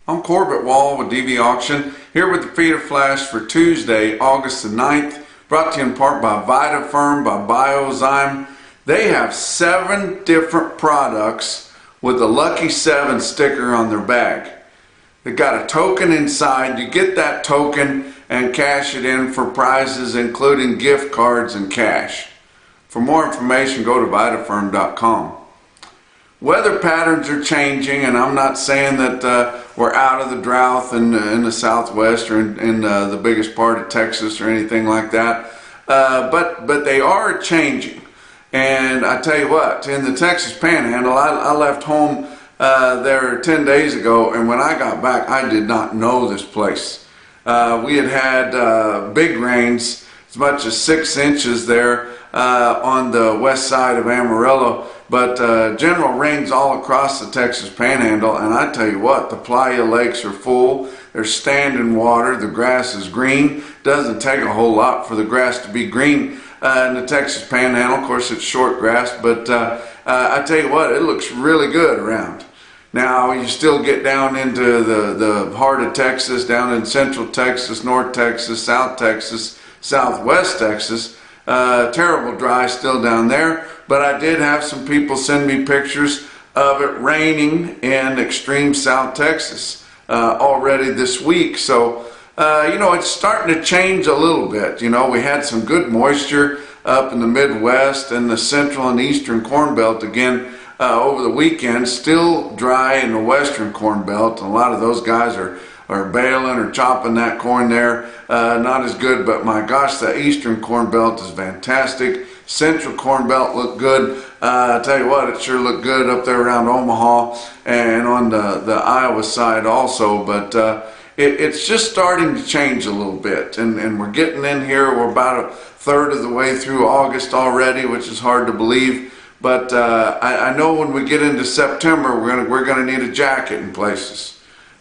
I'm Corbett Wall with DV Auction, here with the feeder flash for Tuesday, August the 9th, brought to you in part by VitaFerm, by Biozyme. They have 7 different products with the Lucky 7 sticker on their bag. They've got a token inside. You get that token and cash it in for prizes including gift cards and cash. For more information, go to VitaFerm.com. Weather patterns are changing, and I'm not saying that we're out of the drought in the southwest or in the biggest part of Texas or anything like that, but they are changing. And I tell you what, in the Texas Panhandle, I left home there 10 days ago, and when I got back, I did not know this place. We had big rains, as much as 6 inches there on the west side of Amarillo, but general rains all across the Texas Panhandle. And I tell you what, the playa lakes are full. There's standing water. The grass is green. Doesn't take a whole lot for the grass to be green in the Texas Panhandle. Of course, it's short grass, but I tell you what, it looks really good around. Now, you still get down into the heart of Texas, down in central Texas, north Texas, south Texas, southwest Texas. Terrible dry still down there, but I did have some people send me pictures of it raining in extreme South Texas already this week. So, you know, it's starting to change a little bit. You know, we had some good moisture up in the Midwest and the central and eastern Corn Belt again over the weekend. Still dry in the western Corn Belt. A lot of those guys are baling or chopping that corn there. Not as good, but my gosh, the eastern Corn Belt is fantastic. Central Corn Belt looked good. I tell you what, it sure looked good up there around Omaha and on the Iowa side also, but it's just starting to change a little bit, and we're getting in here. We're about a third of the way through August already, which is hard to believe, but I know when we get into September, we're gonna need a jacket in places.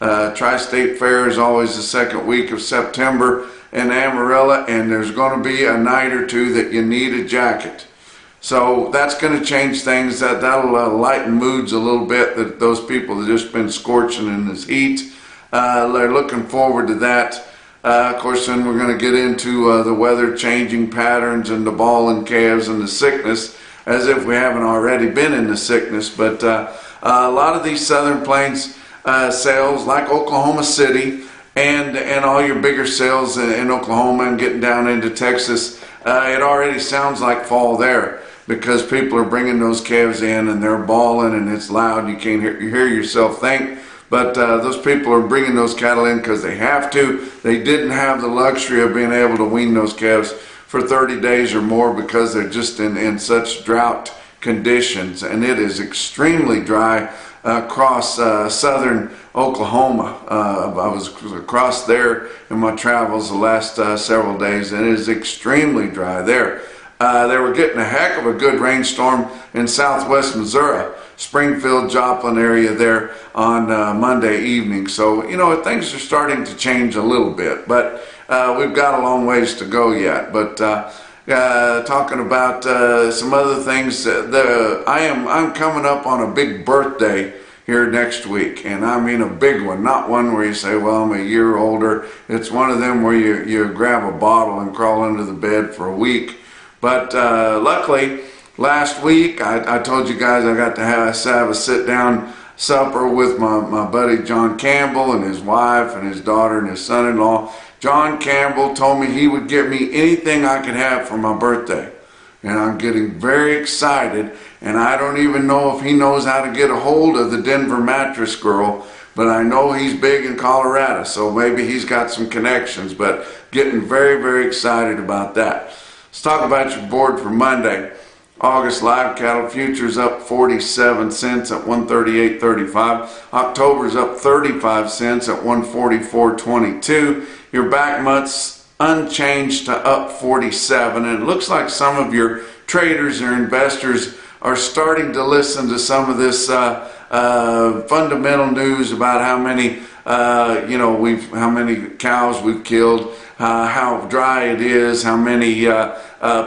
Tri-State Fair is always the second week of September in Amarillo, and there's going to be a night or two that you need a jacket. So that's going to change things. That'll lighten moods a little bit, that those people that just been scorching in this heat. They're looking forward to that. Of course, then we're going to get into the weather changing patterns and the ball and calves and the sickness, as if we haven't already been in the sickness. But a lot of these Southern Plains sales, like Oklahoma City and all your bigger sales in Oklahoma and getting down into Texas, it already sounds like fall there, because people are bringing those calves in and they're bawling and it's loud. You can't hear yourself think, but those people are bringing those cattle in because they have to. They didn't have the luxury of being able to wean those calves for 30 days or more because they're just in such drought conditions, and it is extremely dry across southern Oklahoma. I was across there in my travels the last several days, and it is extremely dry there. They were getting a heck of a good rainstorm in southwest Missouri, Springfield, Joplin area there on Monday evening. So, you know, things are starting to change a little bit, but we've got a long ways to go yet. But talking about some other things, I'm coming up on a big birthday here next week, and I mean a big one, not one where you say, well, I'm a year older. It's one of them where you grab a bottle and crawl under the bed for a week. But luckily, last week I told you guys I got to have a sit-down supper with my buddy John Campbell and his wife and his daughter and his son-in-law. John Campbell told me he would give me anything I could have for my birthday. And I'm getting very excited, and I don't even know if he knows how to get a hold of the Denver Mattress Girl, but I know he's big in Colorado, so maybe he's got some connections, but getting very, very excited about that. Let's talk about your board for Monday. August live cattle futures up 47 cents at 138.35. October's up 35 cents at 144.22. Your back months unchanged to up 47, and it looks like some of your traders or investors are starting to listen to some of this fundamental news about how many how many cows we've killed, how dry it is, how many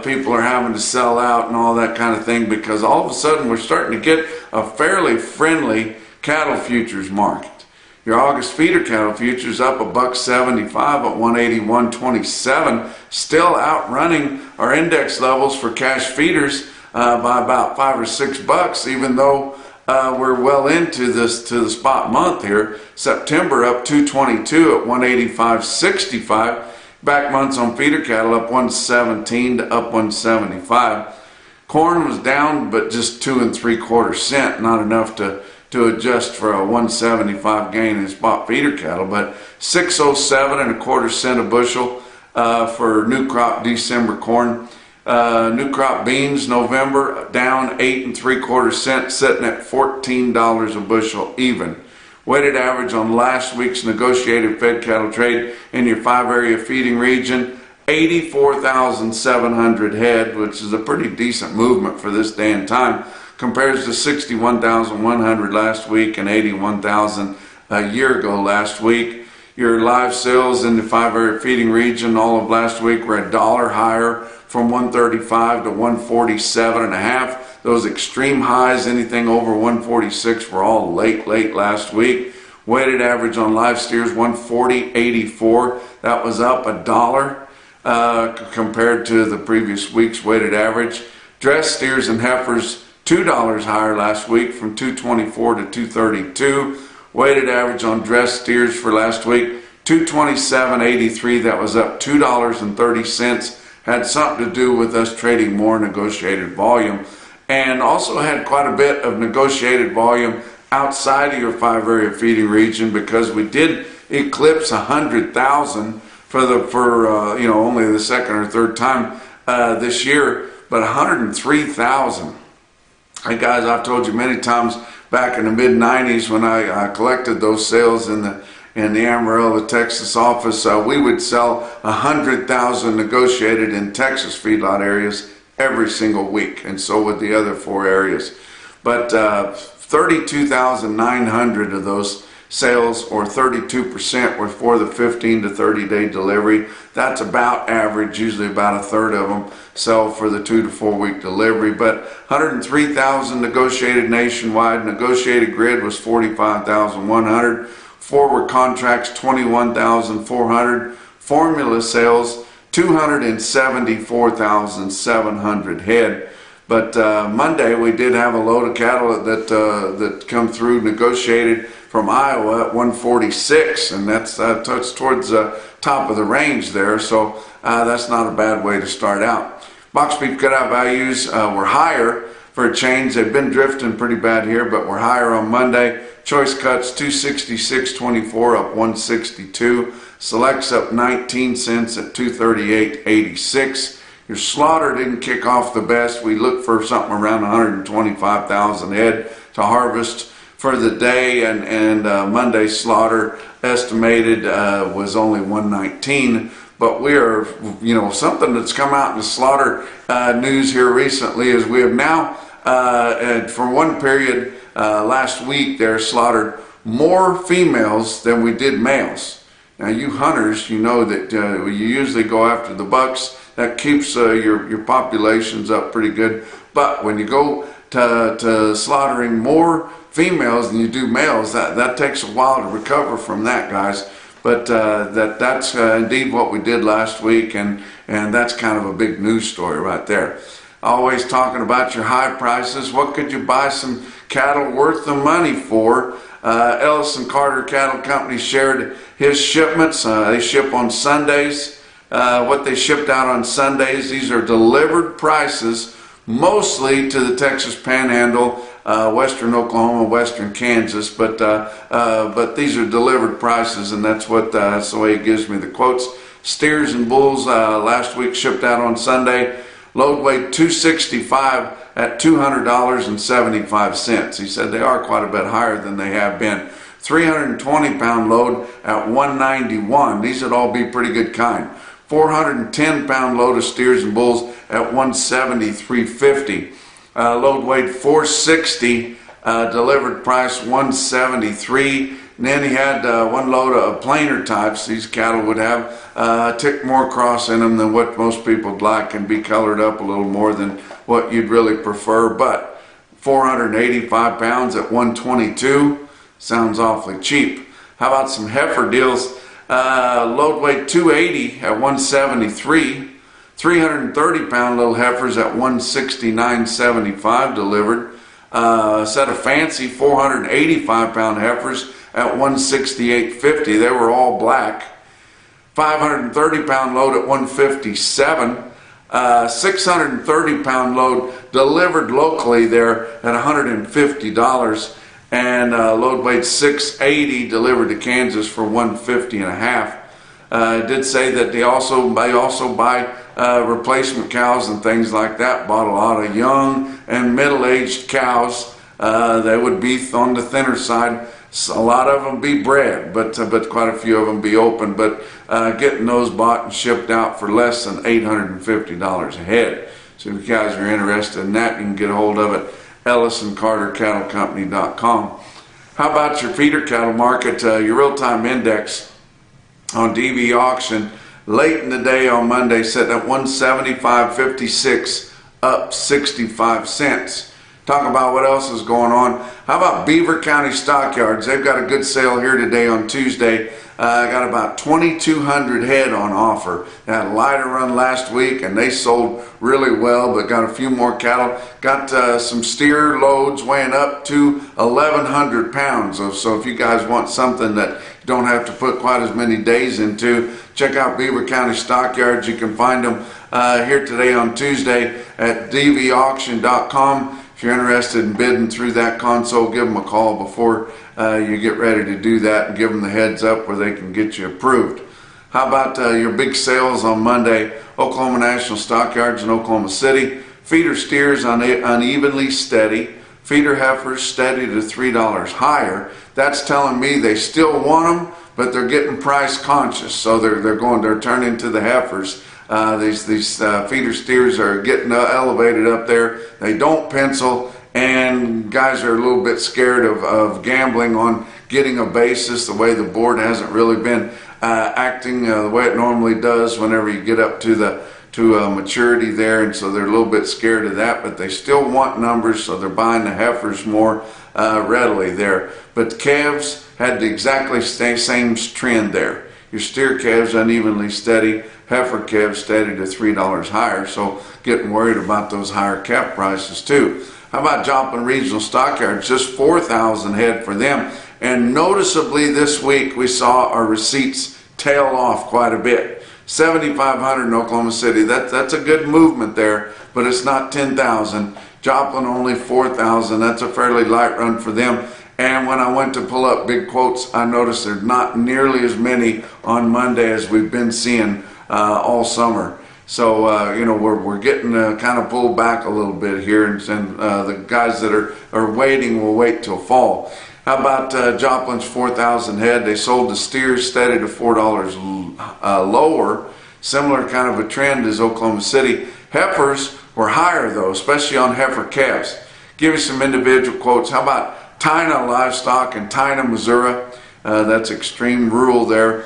people are having to sell out and all that kind of thing, because all of a sudden we're starting to get a fairly friendly cattle futures market. Your August feeder cattle futures up $1.75 at 181.27, still outrunning our index levels for cash feeders by about $5 or $6, even though we're well into this to the spot month here. September up 222 at 185.65. Back months on feeder cattle up 117 to up 175. Corn was down, but just 2 3/4 cents, not enough to adjust for a 175 gain in spot feeder cattle, but 607 1/4 cents a bushel for new crop December corn. New crop beans November down 8 3/4 cents, sitting at $14 a bushel even. Weighted average on last week's negotiated fed cattle trade in your 5-area feeding region, 84,700 head, which is a pretty decent movement for this day and time. Compares to 61,100 last week and 81,000 a year ago last week. Your live sales in the 5-area feeding region all of last week were $1 higher, from 135 to 147.5. Those extreme highs, anything over 146, were all late last week. Weighted average on live steers 140.84. That was up $1 compared to the previous week's weighted average. Dressed steers and heifers $2 higher last week, from 224 to 232. Weighted average on dressed steers for last week 227.83. That was up $2.30. Had something to do with us trading more negotiated volume, and also had quite a bit of negotiated volume outside of your 5-area feeding region, because we did eclipse 100,000 for only the second or third time this year, but 103,000. Hey guys, I've told you many times, back in the mid-90s when I collected those sales in the Amarillo, Texas office, we would sell 100,000 negotiated in Texas feedlot areas every single week, and so would the other 4 areas. But 32,900 of those sales, or 32%, were for the 15 to 30 day delivery. That's about average. Usually about a third of them sell for the 2 to 4 week delivery. But 103,000 negotiated nationwide. Negotiated grid was 45,100. Forward contracts 21,400. Formula sales 274,700 head. But Monday we did have a load of cattle that come through negotiated from Iowa at 146, and that's towards the top of the range there, so that's not a bad way to start out. Box beef cutout values were higher for a change. They've been drifting pretty bad here, but we're higher on Monday. Choice cuts 266.24 up 162. Selects up 19 cents at 238.86. Your slaughter didn't kick off the best. We looked for something around 125,000 head to harvest for the day, and Monday's slaughter estimated was only 119. But we are, something that's come out in the slaughter news here recently is we have now, for one period last week, they're slaughtered more females than we did males. Now, you hunters, you know that you usually go after the bucks. That keeps your populations up pretty good. But when you go to slaughtering more females than you do males, that takes a while to recover from that, guys. But that's indeed what we did last week, and that's kind of a big news story right there. Always talking about your high prices. What could you buy some cattle worth the money for? Ellison Carter Cattle Company shared his shipments. They ship on Sundays. What they shipped out on Sundays, these are delivered prices, mostly to the Texas Panhandle, western Oklahoma, western Kansas, but these are delivered prices, and that's the way it gives me the quotes. Steers and bulls last week shipped out on Sunday. Load weight 265 at $200.75. He said they are quite a bit higher than they have been. 320 pound load at $191. These would all be pretty good kind. 410 pound load of steers and bulls at $173.50. Load weight 460, delivered price $173. And then he had one load of plainer types. These cattle would have a tick more cross in them than what most people would like, and be colored up a little more than what you'd really prefer. But 485 pounds at $122 sounds awfully cheap. How about some heifer deals? Load weight 280 at 173. 330 pound little heifers at 169.75 delivered. Set of fancy 485 pound heifers at 168.50. They were all black. 530 pound load at 157. 630 pound load delivered locally there at $150, and load weight 680 delivered to Kansas for $150.50. It did say that they also buy replacement cows and things like that. Bought a lot of young and middle-aged cows. They would be on the thinner side. A lot of them be bred, but quite a few of them be open. But getting those bought and shipped out for less than $850 a head. So if you guys are interested in that, you can get a hold of it. EllisonCarterCattleCompany.com. How about your feeder cattle market? Your real-time index on DV auction late in the day on Monday sitting at 175.56, up 65 cents. Talk about what else is going on. How about Beaver County Stockyards? They've got a good sale here today on Tuesday. Got about 2,200 head on offer. They had a lighter run last week and they sold really well, but got a few more cattle. Got some steer loads weighing up to 1,100 pounds. So if you guys want something that you don't have to put quite as many days into, check out Beaver County Stockyards. You can find them here today on Tuesday at dvauction.com. If you're interested in bidding through that console, give them a call before you get ready to do that, and give them the heads up where they can get you approved. How about your big sales on Monday? Oklahoma National Stockyards in Oklahoma City. Feeder steers unevenly steady. Feeder heifers steady to $3 higher. That's telling me they still want them, but they're getting price conscious, so they're turning to the heifers. These feeder steers are getting elevated up there. They don't pencil, and guys are a little bit scared of gambling on getting a basis the way the board hasn't really been acting the way it normally does whenever you get up to maturity there, and so they're a little bit scared of that, but they still want numbers, so they're buying the heifers more readily there. But the calves had the exactly same trend there. Your steer calves unevenly steady, heifer calves steady to $3 higher, so getting worried about those higher calf prices too. How about Joplin Regional Stockyards? Just 4,000 head for them, and noticeably this week we saw our receipts tail off quite a bit. 7,500 in Oklahoma City. That's a good movement there, but it's not 10,000. Joplin only 4,000. That's a fairly light run for them. And when I went to pull up big quotes, I noticed there's not nearly as many on Monday as we've been seeing all summer. So we're getting kind of pulled back a little bit here, and the guys that are waiting will wait till fall. How about Joplin's 4,000 head? They sold the steers steady to $4 lower. Similar kind of a trend as Oklahoma City. Heifers were higher though, especially on heifer calves. Give you some individual quotes. How about Tina Livestock in Tina, Missouri? That's extreme rural there,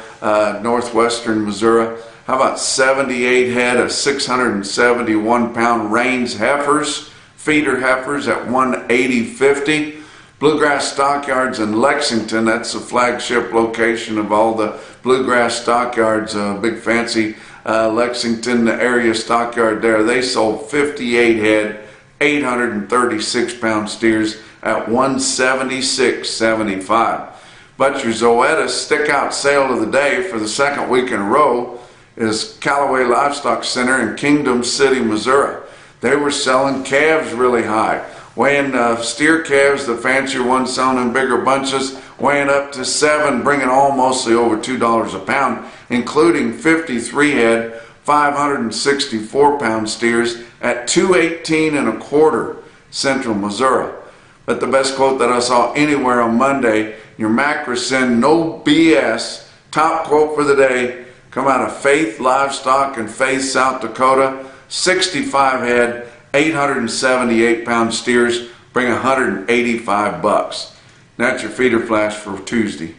northwestern Missouri. How about 78 head of 671 pound Rains heifers, feeder heifers at 180.50. Bluegrass Stockyards in Lexington, that's the flagship location of all the Bluegrass Stockyards, big fancy Lexington area stockyard there. They sold 58 head, 836 pound steers at 176.75. But your Zoetis stick-out sale of the day for the second week in a row is Callaway Livestock Center in Kingdom City, Missouri. They were selling calves really high, weighing steer calves, the fancier ones selling in bigger bunches, weighing up to 7, bringing almost over $2 a pound, including 53 head, 564 pound steers at $218.25, Central Missouri. But the best quote that I saw anywhere on Monday, your Macrocin, no BS, top quote for the day, come out of Faith Livestock in Faith, South Dakota, 65 head, 878 pound steers, bring $185. That's your feeder flash for Tuesday.